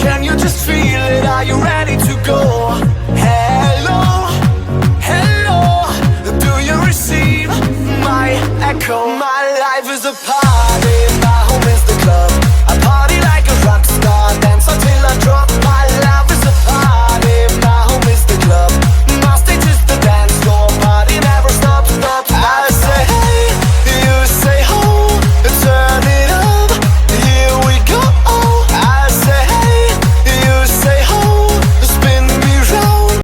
Can you just feel it? Are you ready to go? Hello, hello, do you receive my echo? My life is a part